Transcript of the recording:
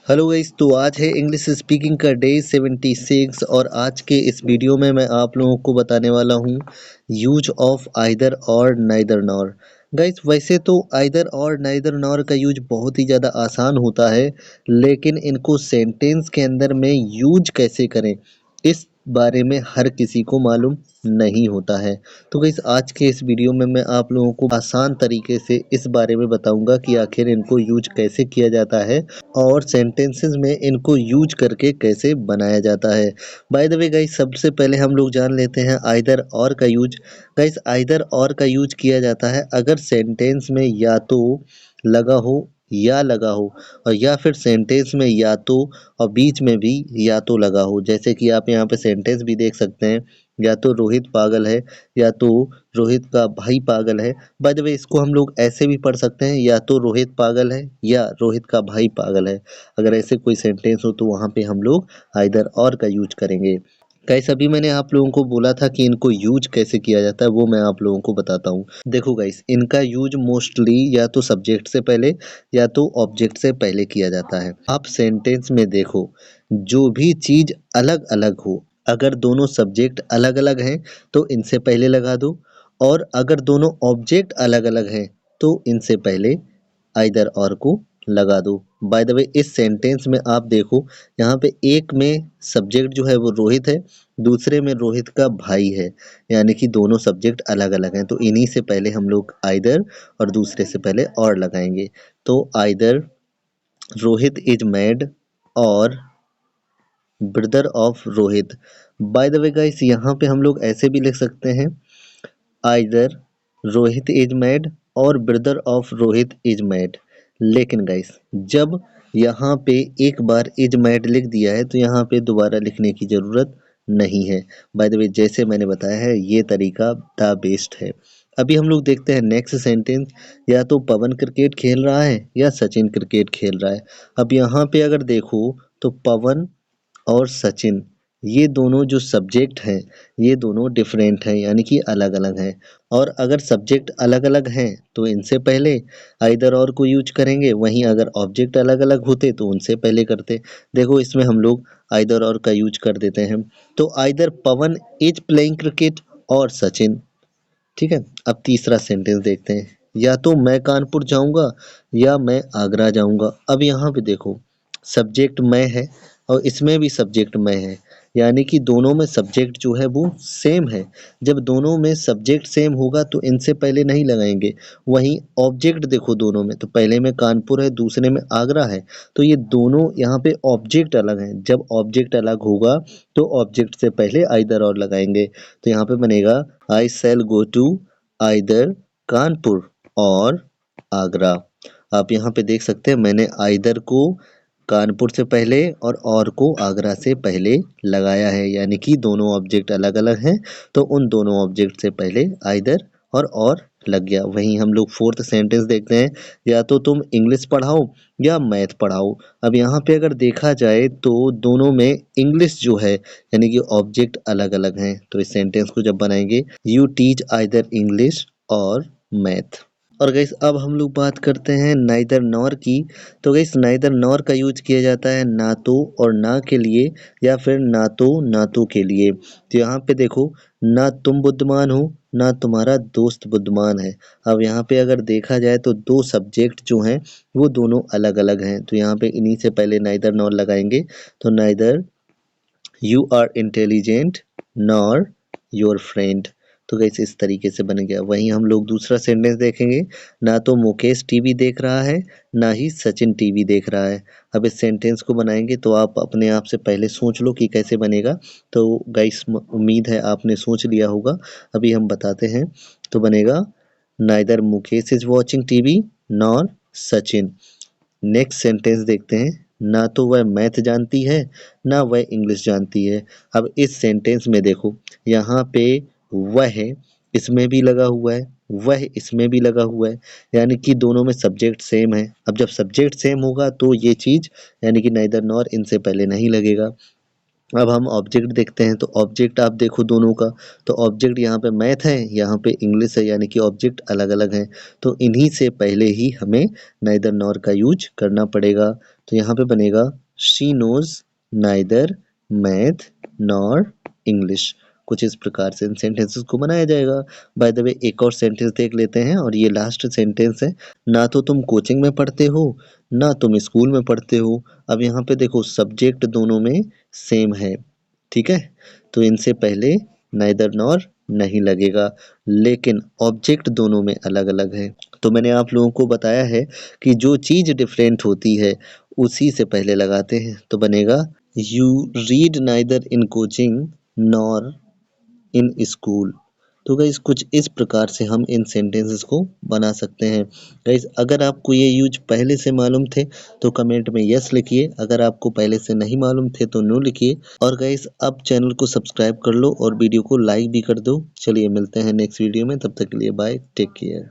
Hello guys, तो आज है इंग्लिश स्पीकिंग का डे 76 और आज के इस वीडियो में मैं आप लोगों को बताने वाला हूँ यूज ऑफ आइदर और नाइदर नॉर। गाइस, वैसे तो आइदर और नाइदर नॉर का यूज बहुत ही ज़्यादा आसान होता है, लेकिन इनको सेंटेंस के अंदर में यूज कैसे करें इस बारे में हर किसी को मालूम नहीं होता है। तो गाइस, आज के इस वीडियो में मैं आप लोगों को आसान तरीके से इस बारे में बताऊंगा कि आखिर इनको यूज कैसे किया जाता है और सेंटेंसेस में इनको यूज करके कैसे बनाया जाता है। बाय द वे गाइस, सबसे पहले हम लोग जान लेते हैं आइदर और का यूज। गाइस, आइदर और का यूज किया जाता है अगर सेंटेंस में या तो लगा हो या लगा हो, और या फिर सेंटेंस में या तो और बीच में भी या तो लगा हो। जैसे कि आप यहाँ पे सेंटेंस भी देख सकते हैं, या तो रोहित पागल है या तो रोहित का भाई पागल है। बाय द वे, इसको हम लोग ऐसे भी पढ़ सकते हैं, या तो रोहित पागल है या रोहित का भाई पागल है। अगर ऐसे कोई सेंटेंस हो तो वहाँ पे हम लोग आइदर और का यूज करेंगे। गाइस, अभी मैंने आप लोगों को बोला था कि इनको यूज कैसे किया जाता है, वो मैं आप लोगों को बताता हूँ। देखो गाइस, इनका यूज मोस्टली या तो सब्जेक्ट से पहले या तो ऑब्जेक्ट से पहले किया जाता है। आप सेंटेंस में देखो, जो भी चीज अलग अलग हो, अगर दोनों सब्जेक्ट अलग अलग हैं तो इनसे पहले लगा दो, और अगर दोनों ऑब्जेक्ट अलग अलग हैं तो इनसे पहले आइदर और को लगा दो। बाय द वे, इस सेंटेंस में आप देखो, यहाँ पे एक में सब्जेक्ट जो है वो रोहित है, दूसरे में रोहित का भाई है, यानी कि दोनों सब्जेक्ट अलग अलग हैं। तो इन्हीं से पहले हम लोग आइदर और दूसरे से पहले और लगाएंगे। तो आइदर रोहित इज मैड और brother of Rohit. By the way guys, यहाँ पे हम लोग ऐसे भी लिख सकते हैं, आइदर रोहित इज मैड और brother of Rohit is mad. लेकिन गाइस, जब यहाँ पे एक बार इज मैड लिख दिया है तो यहाँ पे दोबारा लिखने की ज़रूरत नहीं है। बाय द वे, जैसे मैंने बताया है, ये तरीका द बेस्ट है। अभी हम लोग देखते हैं नेक्स्ट सेंटेंस। या तो पवन क्रिकेट खेल रहा है या सचिन क्रिकेट खेल रहा है। अब यहाँ पे अगर देखो तो पवन और सचिन, ये दोनों जो सब्जेक्ट हैं ये दोनों डिफरेंट हैं, यानी कि अलग अलग हैं। और अगर सब्जेक्ट अलग अलग हैं तो इनसे पहले आइदर और को यूज करेंगे, वहीं अगर ऑब्जेक्ट अलग अलग होते तो उनसे पहले करते। देखो, इसमें हम लोग आइदर और का यूज कर देते हैं। तो either Pawan is playing cricket और सचिन। ठीक है, अब तीसरा सेंटेंस देखते हैं। या तो मैं कानपुर जाऊंगा या मैं आगरा जाऊंगा। अब यहाँ पे देखो, सब्जेक्ट मैं है और इसमें भी सब्जेक्ट मैं है, यानी कि दोनों में सब्जेक्ट जो है वो सेम है। जब दोनों में सब्जेक्ट सेम होगा तो इनसे पहले नहीं लगाएंगे। वहीं ऑब्जेक्ट देखो, दोनों में तो पहले में कानपुर है, दूसरे में आगरा है, तो ये दोनों यहाँ पे ऑब्जेक्ट अलग हैं। जब ऑब्जेक्ट अलग होगा तो ऑब्जेक्ट से पहले आइदर और लगाएंगे। तो यहाँ पे बनेगा, आई शैल गो टू आइदर कानपुर और आगरा। आप यहाँ पे देख सकते हैं, मैंने आइदर को कानपुर से पहले और को आगरा से पहले लगाया है, यानी कि दोनों ऑब्जेक्ट अलग अलग हैं तो उन दोनों ऑब्जेक्ट से पहले आइदर और लग गया। वहीं हम लोग फोर्थ सेंटेंस देखते हैं। या तो तुम इंग्लिश पढ़ाओ या मैथ पढ़ाओ। अब यहाँ पे अगर देखा जाए तो दोनों में इंग्लिश जो है, यानी कि ऑब्जेक्ट अलग अलग हैं, तो इस सेंटेंस को जब बनाएंगे, यू टीच आइदर इंग्लिश और मैथ। और गाइस, अब हम लोग बात करते हैं नाइदर नॉर की। तो गाइस, नाइदर नॉर का यूज किया जाता है ना तो और ना के लिए, या फिर ना तो के लिए। तो यहाँ पे देखो, ना तुम बुद्धिमान हो ना तुम्हारा दोस्त बुद्धिमान है। अब यहाँ पे अगर देखा जाए तो दो सब्जेक्ट जो हैं वो दोनों अलग अलग हैं, तो यहाँ पे इन्हीं से पहले नाइदर नॉर लगाएंगे। तो neither you are intelligent nor your friend. तो गाइस, इस तरीके से बन गया। वहीं हम लोग दूसरा सेंटेंस देखेंगे। ना तो मुकेश टीवी देख रहा है ना ही सचिन टीवी देख रहा है। अब इस सेंटेंस को बनाएंगे तो आप अपने आप से पहले सोच लो कि कैसे बनेगा। तो गाइस, उम्मीद है आपने सोच लिया होगा। अभी हम बताते हैं। तो बनेगा, neither Mukesh is watching TV nor Sachin. Next sentence देखते हैं। ना तो वह मैथ जानती है ना वह इंग्लिश जानती है। अब इस सेंटेंस में देखो, यहाँ पे वह है, इसमें भी लगा हुआ है, वह इसमें भी लगा हुआ है, यानी कि दोनों में सब्जेक्ट सेम है। अब जब सब्जेक्ट सेम होगा तो ये चीज, यानी कि नाइदर नॉर, इनसे पहले नहीं लगेगा। अब हम ऑब्जेक्ट देखते हैं, तो ऑब्जेक्ट आप देखो दोनों का, तो ऑब्जेक्ट यहाँ पे मैथ है, यहाँ पे इंग्लिश है, यानी कि ऑब्जेक्ट अलग अलग हैं। तो इन्हीं से पहले ही हमें नाइदर नॉर का यूज करना पड़ेगा। तो यहाँ पे बनेगा she knows neither math nor English. कुछ इस प्रकार से इन सेंटेंसेस को बनाया जाएगा। बाय द वे एक और सेंटेंस देख लेते हैं, और ये लास्ट सेंटेंस है। ना तो तुम कोचिंग में पढ़ते हो, ना तुम स्कूल में पढ़ते हो। अब यहाँ पे देखो सब्जेक्ट दोनों में सेम है, ठीक है, तो इनसे पहले नाइदर नॉर नहीं लगेगा, लेकिन ऑब्जेक्ट दोनों में अलग अलग है। तो मैंने आप लोगों को बताया है कि जो चीज डिफरेंट होती है उसी से पहले लगाते हैं। तो बनेगा you read neither in coaching nor in school. तो गाइस कुछ इस प्रकार से हम इन सेंटेंसेस को बना सकते हैं। गाइस अगर आपको ये यूज पहले से मालूम थे तो कमेंट में यस लिखिए, अगर आपको पहले से नहीं मालूम थे तो नो लिखिए। और गाइस अब चैनल को सब्सक्राइब कर लो और वीडियो को लाइक भी कर दो। चलिए मिलते हैं नेक्स्ट वीडियो में, तब तक के लिए बाय, टेक केयर।